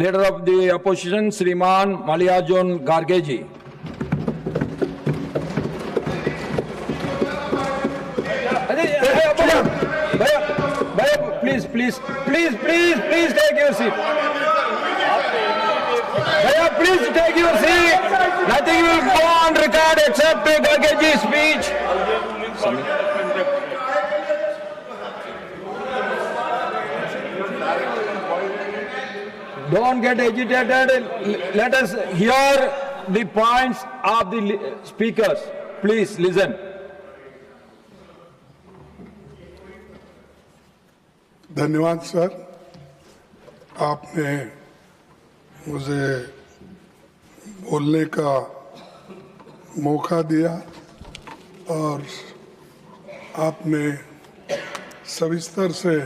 Leader of the Opposition, Shriman Mallikarjun Kharge ji. Please take your seat. Please take your seat. Nothing will go on record except Kharge ji's speech. Don't get agitated. Let us hear the points of the speakers. Please listen. धन्यवाद sir, आपने मुझे बोलने का मौका दिया और आपने सविस्तर से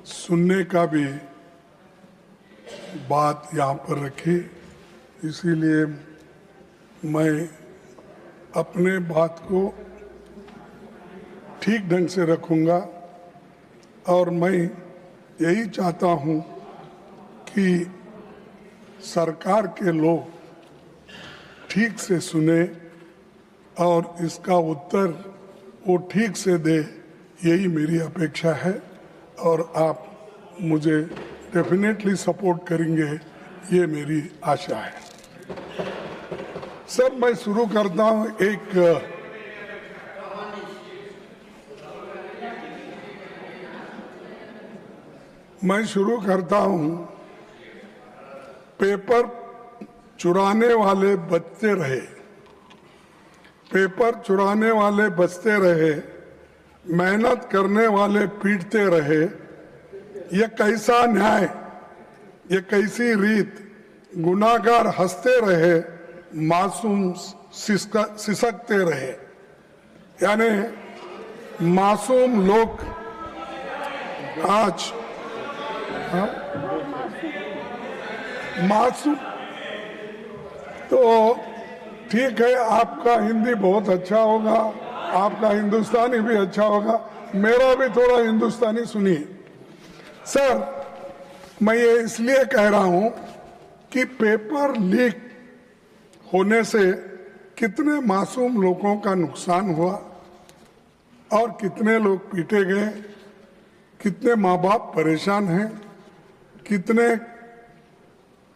सुनने का भी बात यहाँ पर रखी, इसीलिए मैं अपने बात को ठीक ढंग से रखूँगा और मैं यही चाहता हूँ कि सरकार के लोग ठीक से सुने और इसका उत्तर वो ठीक से दे, यही मेरी अपेक्षा है और आप मुझे डेफिनेटली सपोर्ट करेंगे, ये मेरी आशा है। सर, मैं शुरू करता हूँ मैं शुरू करता हूँ, पेपर चुराने वाले बचते रहे, पेपर चुराने वाले बचते रहे, मेहनत करने वाले पीटते रहे, ये कैसा न्याय, ये कैसी रीत, गुनाहगार हंसते रहे, मासूम सिसकते रहे। यानी मासूम लोग आज मासूम, तो ठीक है, आपका हिंदी बहुत अच्छा होगा, आपका हिंदुस्तानी भी अच्छा होगा, मेरा भी थोड़ा हिंदुस्तानी सुनिए। सर, मैं ये इसलिए कह रहा हूं कि पेपर लीक होने से कितने मासूम लोगों का नुकसान हुआ और कितने लोग पीटे गए, कितने माँ बाप परेशान हैं, कितने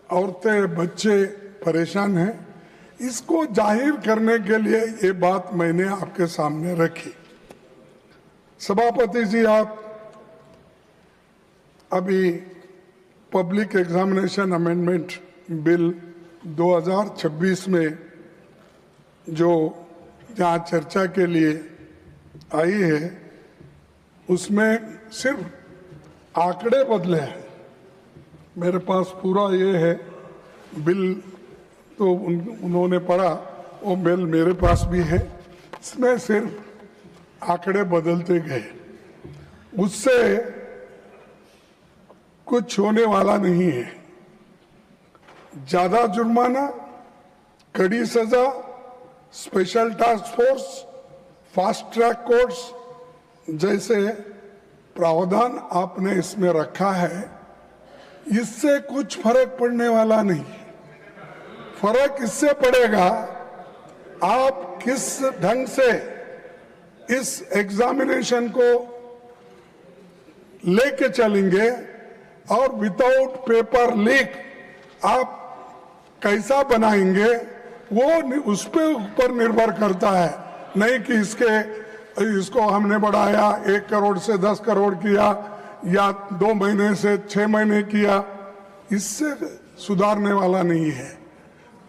औरतें बच्चे परेशान हैं, इसको जाहिर करने के लिए ये बात मैंने आपके सामने रखी। सभापति जी, आप अभी पब्लिक एग्जामिनेशन अमेंडमेंट बिल 2026 में जो यहाँ चर्चा के लिए आई है, उसमें सिर्फ आंकड़े बदले हैं। मेरे पास पूरा ये है बिल, तो उन्होंने पढ़ा, वो बिल मेरे पास भी है, इसमें सिर्फ आंकड़े बदलते गए, उससे कुछ होने वाला नहीं है। ज्यादा जुर्माना, कड़ी सजा, special task force, fast track courts जैसे प्रावधान आपने इसमें रखा है, इससे कुछ फर्क पड़ने वाला नहीं। फर्क इससे पड़ेगा आप किस ढंग से इस एग्जामिनेशन को लेके चलेंगे और विदाउट पेपर लीक आप कैसा बनाएंगे, वो उस पे ऊपर निर्भर करता है। नहीं कि इसको हमने बढ़ाया 1 करोड़ से 10 करोड़ किया या 2 महीने से 6 महीने किया, इससे सुधारने वाला नहीं है।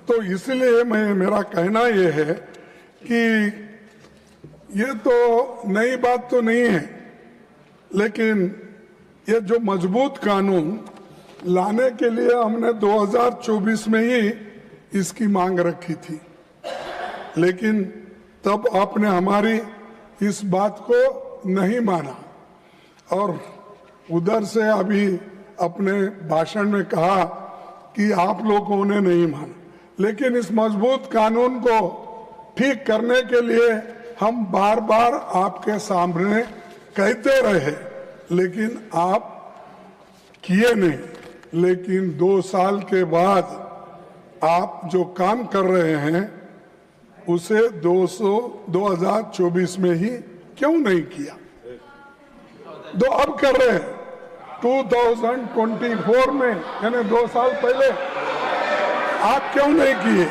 तो इसलिए मेरा कहना ये है कि ये तो नई बात तो नहीं है, लेकिन ये जो मजबूत कानून लाने के लिए हमने 2024 में ही इसकी मांग रखी थी, लेकिन तब आपने हमारी इस बात को नहीं माना और उधर से अभी अपने भाषण में कहा कि आप लोगों ने नहीं माना। लेकिन इस मजबूत कानून को ठीक करने के लिए हम बार बार आपके सामने कहते रहे, लेकिन आप किए नहीं। लेकिन 2 साल के बाद आप जो काम कर रहे हैं उसे 2024 में ही क्यों नहीं किया? तो अब कर रहे हैं 2024 में, यानी 2 साल पहले आप क्यों नहीं किए?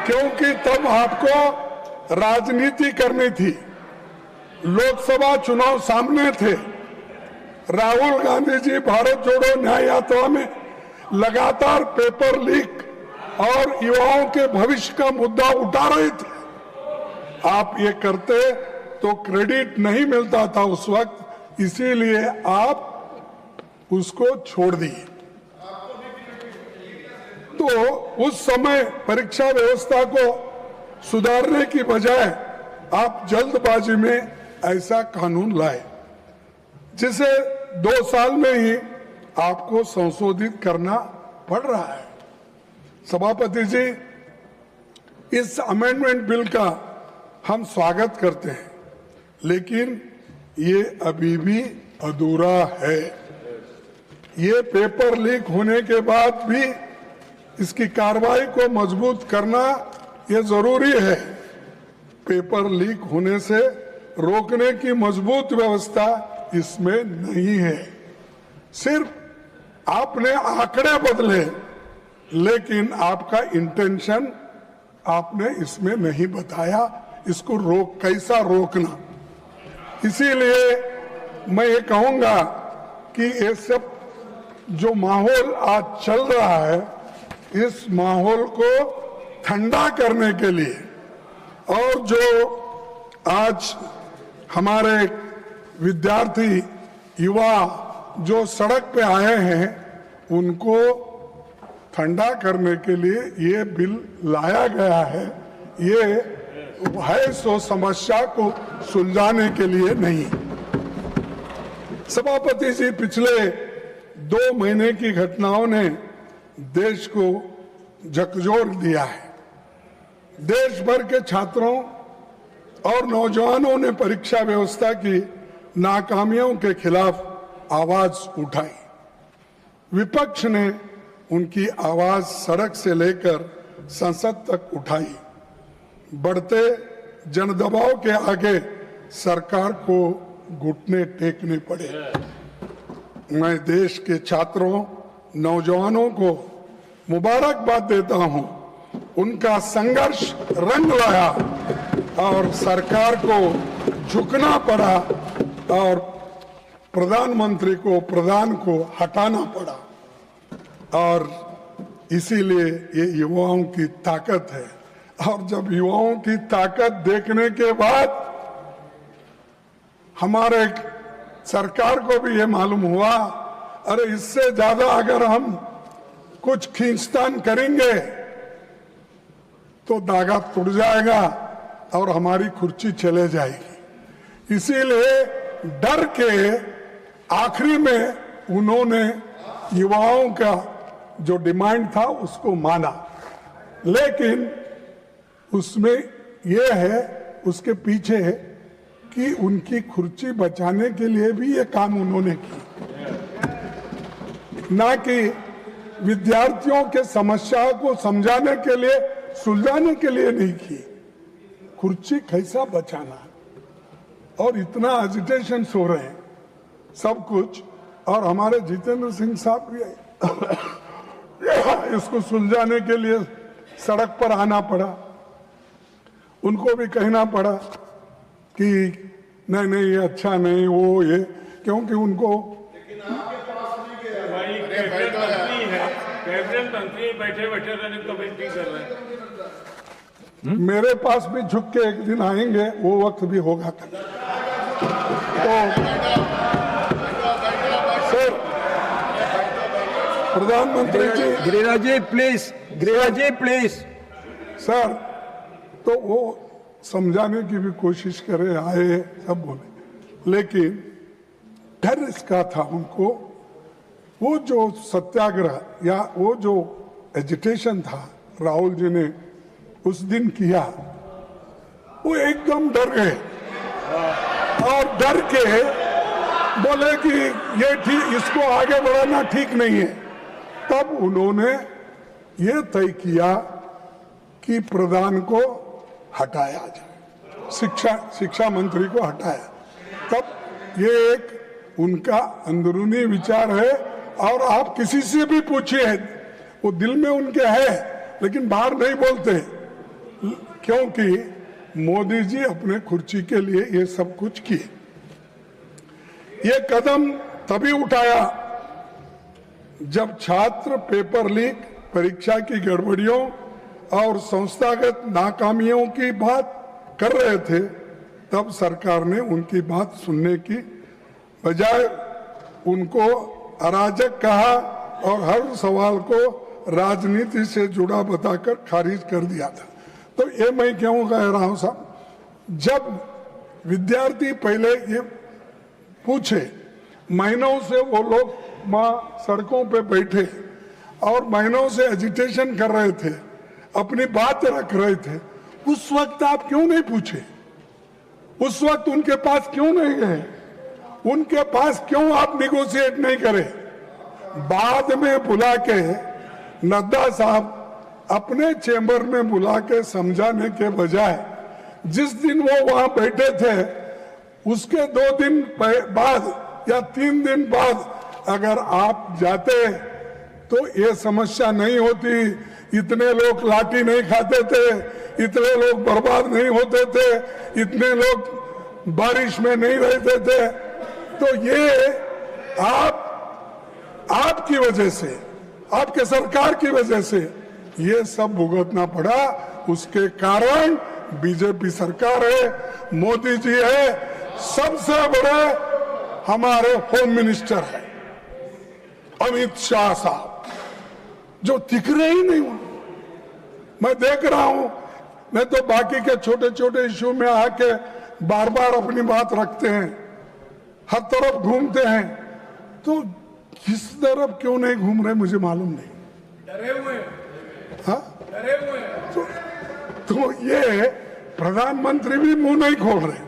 क्योंकि तब आपको राजनीति करनी थी, लोकसभा चुनाव सामने थे। राहुल गांधी जी भारत जोड़ो न्याय यात्रा में लगातार पेपर लीक और युवाओं के भविष्य का मुद्दा उठा रहे थे। आप ये करते तो क्रेडिट नहीं मिलता था उस वक्त, इसीलिए आप उसको छोड़ दिए। तो उस समय परीक्षा व्यवस्था को सुधारने की बजाय आप जल्दबाजी में ऐसा कानून लाए जिसे 2 साल में ही आपको संशोधित करना पड़ रहा है। सभापति जी, इस अमेंडमेंट बिल का हम स्वागत करते हैं, लेकिन ये अभी भी अधूरा है। ये पेपर लीक होने के बाद भी इसकी कार्रवाई को मजबूत करना ये जरूरी है। पेपर लीक होने से रोकने की मजबूत व्यवस्था इसमें नहीं है। सिर्फ आपने आंकड़े बदले, लेकिन आपका इंटेंशन आपने इसमें नहीं बताया, इसको कैसा रोकना। इसीलिए मैं ये कहूंगा कि ये सब जो माहौल आज चल रहा है, इस माहौल को ठंडा करने के लिए और जो आज हमारे विद्यार्थी युवा जो सड़क पे आए हैं उनको ठंडा करने के लिए ये बिल लाया गया है। ये है सो समस्या को सुलझाने के लिए नहीं। सभापति जी, पिछले 2 महीने की घटनाओं ने देश को झकझोर दिया है। देश भर के छात्रों और नौजवानों ने परीक्षा व्यवस्था की नाकामियों के खिलाफ आवाज उठाई। विपक्ष ने उनकी आवाज सड़क से लेकर संसद तक उठाई। बढ़ते जनदबाव के आगे सरकार को घुटने टेकने पड़े। मैं देश के छात्रों, नौजवानों को मुबारकबाद देता हूं। उनका संघर्ष रंग लाया और सरकार को झुकना पड़ा और प्रधानमंत्री को, प्रधान को हटाना पड़ा। और इसीलिए ये युवाओं की ताकत है। और जब युवाओं की ताकत देखने के बाद हमारे सरकार को भी ये मालूम हुआ, अरे इससे ज्यादा अगर हम कुछ खींचतान करेंगे तो धागा टूट जाएगा और हमारी कुर्सी चले जाएगी। इसीलिए डर के आखिरी में उन्होंने युवाओं का जो डिमांड था उसको माना, लेकिन उसमें यह है, उसके पीछे है कि उनकी कुर्सी बचाने के लिए भी ये काम उन्होंने की, ना कि विद्यार्थियों के समस्या को समझाने के लिए, सुलझाने के लिए नहीं की। कुर्सी कैसा बचाना, और इतना एजिटेशन हो रहे हैं सब कुछ। और हमारे जितेंद्र सिंह साहब भी इसको सुलझाने के लिए सड़क पर आना पड़ा। उनको भी कहना पड़ा कि नहीं नहीं ये अच्छा नहीं, वो ये, क्योंकि उनको बैठे बैठे रहने को बेनती कर रहे हैं। मेरे पास भी झुक के एक दिन आएंगे, वो वक्त भी होगा। तो सर, प्रधानमंत्री ji, Giriraj ji please, Giriraj ji please. Sir, तो वो समझाने की भी कोशिश करे, आए सब बोले, लेकिन डर इसका था उनको। वो जो सत्याग्रह या वो जो एजिटेशन था राहुल जी ने उस दिन किया, वो एकदम डर गए और डर के बोले कि ये ठीक, इसको आगे बढ़ाना ठीक नहीं है। तब उन्होंने ये तय किया कि प्रधान को हटाया जाए, शिक्षा मंत्री को हटाया। तब ये एक उनका अंदरूनी विचार है, और आप किसी से भी पूछिए, वो दिल में उनके है लेकिन बाहर नहीं बोलते, क्योंकि मोदी जी अपने कुर्सी के लिए ये सब कुछ किए। ये कदम तभी उठाया जब छात्र पेपर लीक, परीक्षा की गड़बड़ियों और संस्थागत नाकामियों की बात कर रहे थे। तब सरकार ने उनकी बात सुनने की बजाय उनको अराजक कहा और हर सवाल को राजनीति से जुड़ा बताकर खारिज कर दिया था। तो ये मैं क्यों कह रहा हूं साहब, जब विद्यार्थी पहले ये पूछे, महीनों से वो लोग वहाँ सड़कों पे बैठे और महीनों से एजिटेशन कर रहे थे, अपनी बात रख रहे थे, उस वक्त आप क्यों नहीं पूछे? उस वक्त उनके पास क्यों नहीं गए? उनके पास क्यों आप निगोशिएट नहीं करे? बाद में बुला के नड्डा साहब अपने चेंबर में बुला के समझाने के बजाय, जिस दिन वो वहां बैठे थे उसके 2 दिन बाद या 3 दिन बाद अगर आप जाते तो ये समस्या नहीं होती, इतने लोग लाठी नहीं खाते थे, इतने लोग बर्बाद नहीं होते थे, इतने लोग बारिश में नहीं रहते थे। तो ये आपकी वजह से, आपके सरकार की वजह से ये सब भुगतना पड़ा। उसके कारण बीजेपी सरकार है, मोदी जी है, सबसे बड़े हमारे होम मिनिस्टर है अमित शाह साहब, जो दिख रहे ही नहीं। मैं देख रहा हूं, नहीं तो बाकी के छोटे छोटे इश्यू में आके बार बार अपनी बात रखते हैं, हर तरफ घूमते हैं। तो किस तरफ क्यों नहीं घूम रहे मुझे मालूम नहीं। डरे हुए, हाँ, डरे हुए। तो ये प्रधानमंत्री भी मुंह नहीं खोल रहे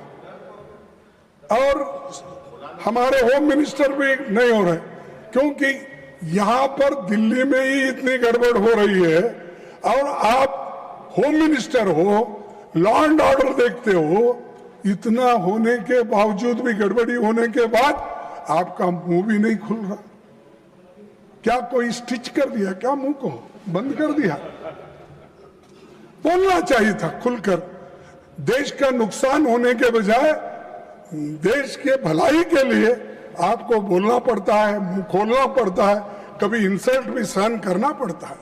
और हमारे होम मिनिस्टर भी नहीं हो रहे, क्योंकि यहां पर दिल्ली में ही इतनी गड़बड़ हो रही है और आप होम मिनिस्टर हो, लॉ एंड ऑर्डर देखते हो, इतना होने के बावजूद भी, गड़बड़ी होने के बाद आपका मुंह भी नहीं खुल रहा। क्या कोई स्टिच कर दिया क्या? मुंह को बंद कर दिया? बोलना चाहिए था खुलकर। देश का नुकसान होने के बजाय देश के भलाई के लिए आपको बोलना पड़ता है, मुंह खोलना पड़ता है, कभी इंसल्ट भी सहन करना पड़ता है।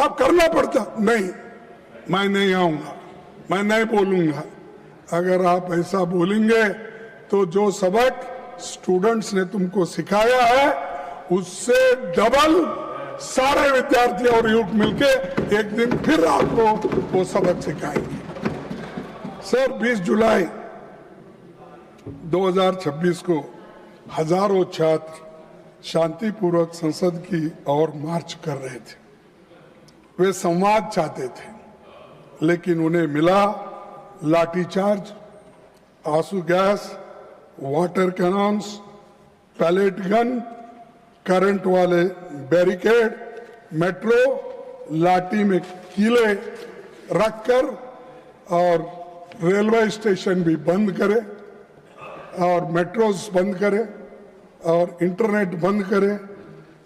आप करना पड़ता नहीं, मैं नहीं आऊंगा, मैं नहीं बोलूंगा। अगर आप ऐसा बोलेंगे तो जो सबक स्टूडेंट्स ने तुमको सिखाया है उससे डबल सारे विद्यार्थी और युवक मिलके एक दिन फिर आपको वो सबक सिखाएंगे। सर, 20 जुलाई 2026 को हजारों छात्र शांतिपूर्वक संसद की ओर मार्च कर रहे थे। वे संवाद चाहते थे, लेकिन उन्हें मिला लाठीचार्ज, आंसू gas, water cannons, pellet gun, current वाले बैरिकेड, मेट्रो लाठी में कीले रखकर और रेलवे स्टेशन भी बंद करे और मेट्रोस बंद करे और इंटरनेट बंद करे।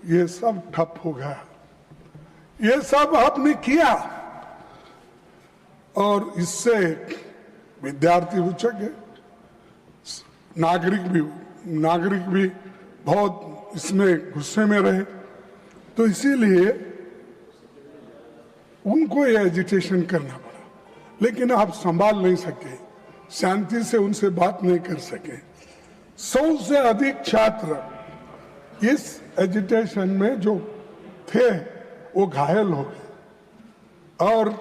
ये सब ठप हो गया। ये सब आपने किया और इससे विद्यार्थी उचक, नागरिक भी बहुत इसमें गुस्से में रहे। तो इसीलिए उनको ये एजिटेशन करना पड़ा, लेकिन आप संभाल नहीं सके, शांति से उनसे बात नहीं कर सके। 100 से अधिक छात्र इस एजिटेशन में जो थे वो घायल हो गए और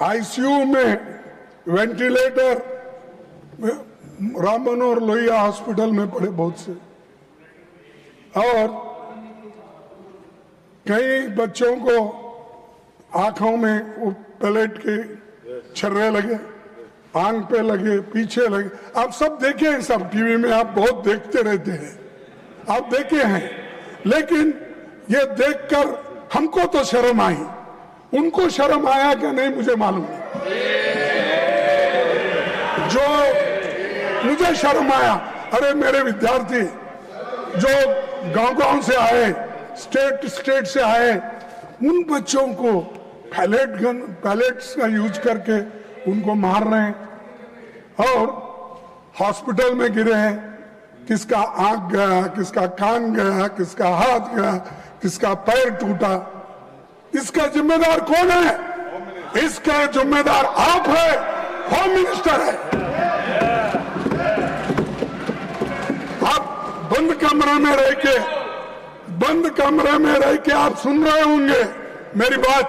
आईसीयू में वेंटिलेटर राम मनोहर लोहिया हॉस्पिटल में पड़े बहुत से, और कई बच्चों को आंखों में वो पैलेट के छर्रे लगे, आंख पे लगे, पीछे लगे, आप सब देखे हैं, सब टीवी में आप बहुत देखते रहते हैं, आप देखे हैं। लेकिन ये देखकर हमको तो शर्म आई, उनको शर्म आया क्या नहीं मुझे मालूम नहीं। जो मुझे शर्म आया, अरे मेरे विद्यार्थी जो गांव-गांव से आए, स्टेट से आए, उन बच्चों को पैलेट्स का यूज करके उनको मार रहे हैं और हॉस्पिटल में गिरे हैं। किसका आंख गया, किसका कान गया, किसका हाथ गया, किसका पैर टूटा। इसका जिम्मेदार कौन है? इसका जिम्मेदार आप है, होम मिनिस्टर है। आप बंद कमरे में रह के आप सुन रहे होंगे मेरी बात,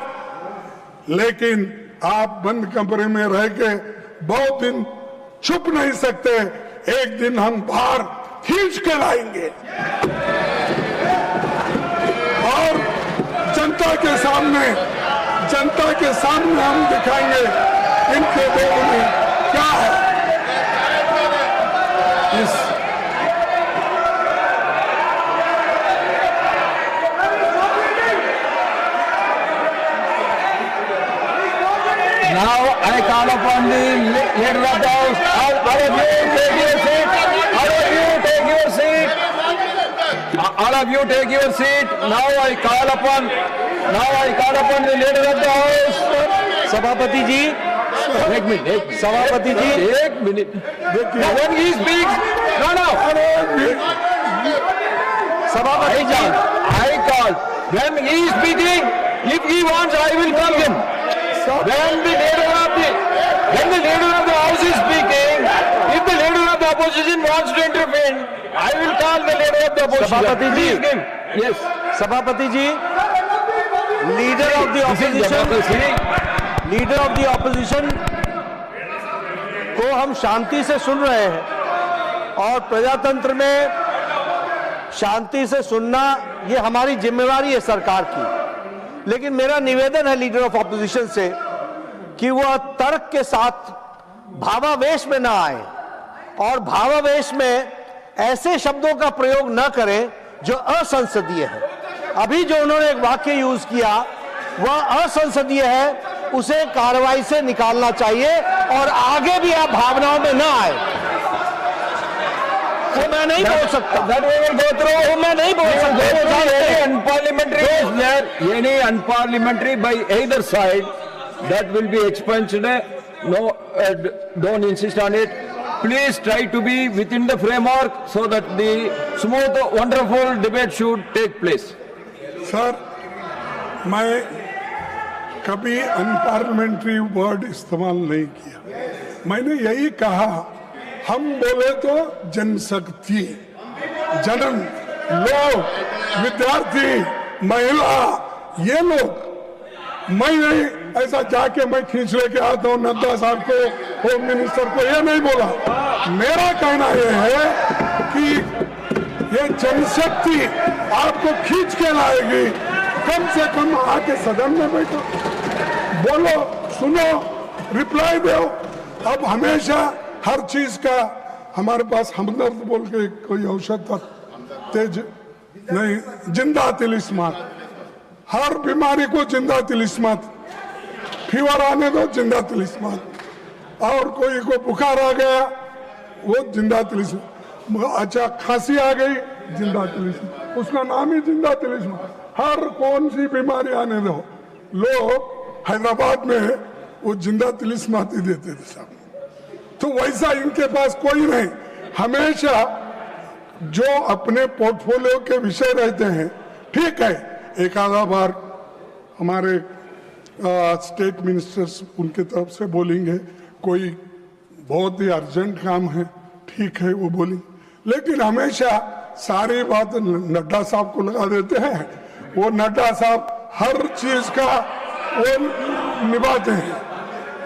लेकिन आप बंद कमरे में रह के बहुत दिन छुप नहीं सकते। एक दिन हम बाहर खींच के लाएंगे और जनता के सामने हम दिखाएंगे इनके दिल में क्या है। Now I call upon the leader of the House. All of you take your seat. All of you take your seat. All of you take your seat. Now I call upon the leader of the House. सभापति जी, एक minute, सभापति जी, एक minute. When he speaks, no. सभापति जी, I call. When he is speaking, if he wants, I will call him. When the leader of the House is speaking, if the leader of the opposition wants to intervene, I will call the leader of the opposition. सभापति जी, Please give. Yes. सभापति जी, leader of the opposition को हम शांति से सुन रहे हैं और प्रजातंत्र में शांति से सुनना ये हमारी जिम्मेवारी है सरकार की। लेकिन मेरा निवेदन है लीडर ऑफ ऑपोजिशन से कि वह तर्क के साथ भावावेश में ना आए और भावावेश में ऐसे शब्दों का प्रयोग न करें जो असंसदीय है। अभी जो उन्होंने एक वाक्य यूज किया वह असंसदीय है, उसे कार्रवाई से निकालना चाहिए और आगे भी आप भावनाओं में ना आए। वो मैं नहीं बोल सकता, वो मैं नहीं बोल सकता। Any unparliamentary by either side that will be expunged. No, don't insist on it. Please try to be within the framework so that the smooth, wonderful debate should take place. Sir, मैं कभी unparliamentary word इस्तेमाल नहीं किया। मैंने यही कहा, हम बोले तो जनशक्ति, जनन, लोग, विद्यार्थी, महिला, ये लोग। मैं नहीं ऐसा जाके मैं खींच लेके आता हूँ नड्डा साहब को, होम मिनिस्टर को, ये नहीं बोला। मेरा कहना ये है कि ये जनशक्ति आपको खींच के लाएगी। कम से कम आके सदन में बैठो, बोलो, सुनो, रिप्लाई दो। अब हमेशा हर चीज का हमारे पास हमदर्द बोल के कोई औषध था, तेज नहीं, जिंदा तिलिस्मात। हर बीमारी को जिंदा तिलिस्मात, फीवर आने दो जिंदा तिलिस्मात, और कोई को बुखार आ गया वो जिंदा तिलिस्मात, अच्छा खांसी आ गई जिंदा तिलिस्मात, उसका नाम ही जिंदा तिलिस्मात। हर कौन सी बीमारी आने दो, लोग हैदराबाद में वो जिंदा तिलिस्मात ही देते थे सब। तो वैसा इनके पास कोई नहीं। हमेशा जो अपने पोर्टफोलियो के विषय रहते हैं, ठीक है, एक आधा बार हमारे स्टेट मिनिस्टर्स उनके तरफ से बोलेंगे, कोई बहुत ही अर्जेंट काम है, ठीक है वो बोलेंगे, लेकिन हमेशा सारी बात नड्डा साहब को लगा देते हैं। वो नड्डा साहब हर चीज का वो निभाते हैं।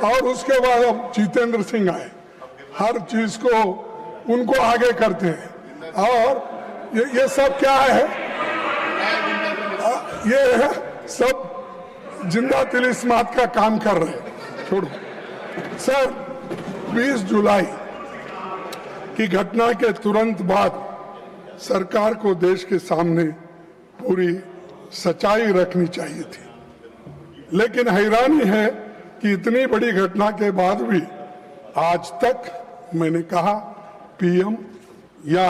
और उसके बाद अब जितेंद्र सिंह आए, हर चीज को उनको आगे करते हैं। और ये सब क्या है, ये है सब जिंदा तिलिस्मात का काम कर रहे हैं। छोड़ो सर, 20 जुलाई की घटना के तुरंत बाद सरकार को देश के सामने पूरी सच्चाई रखनी चाहिए थी, लेकिन हैरानी है कि इतनी बड़ी घटना के बाद भी आज तक मैंने कहा पीएम या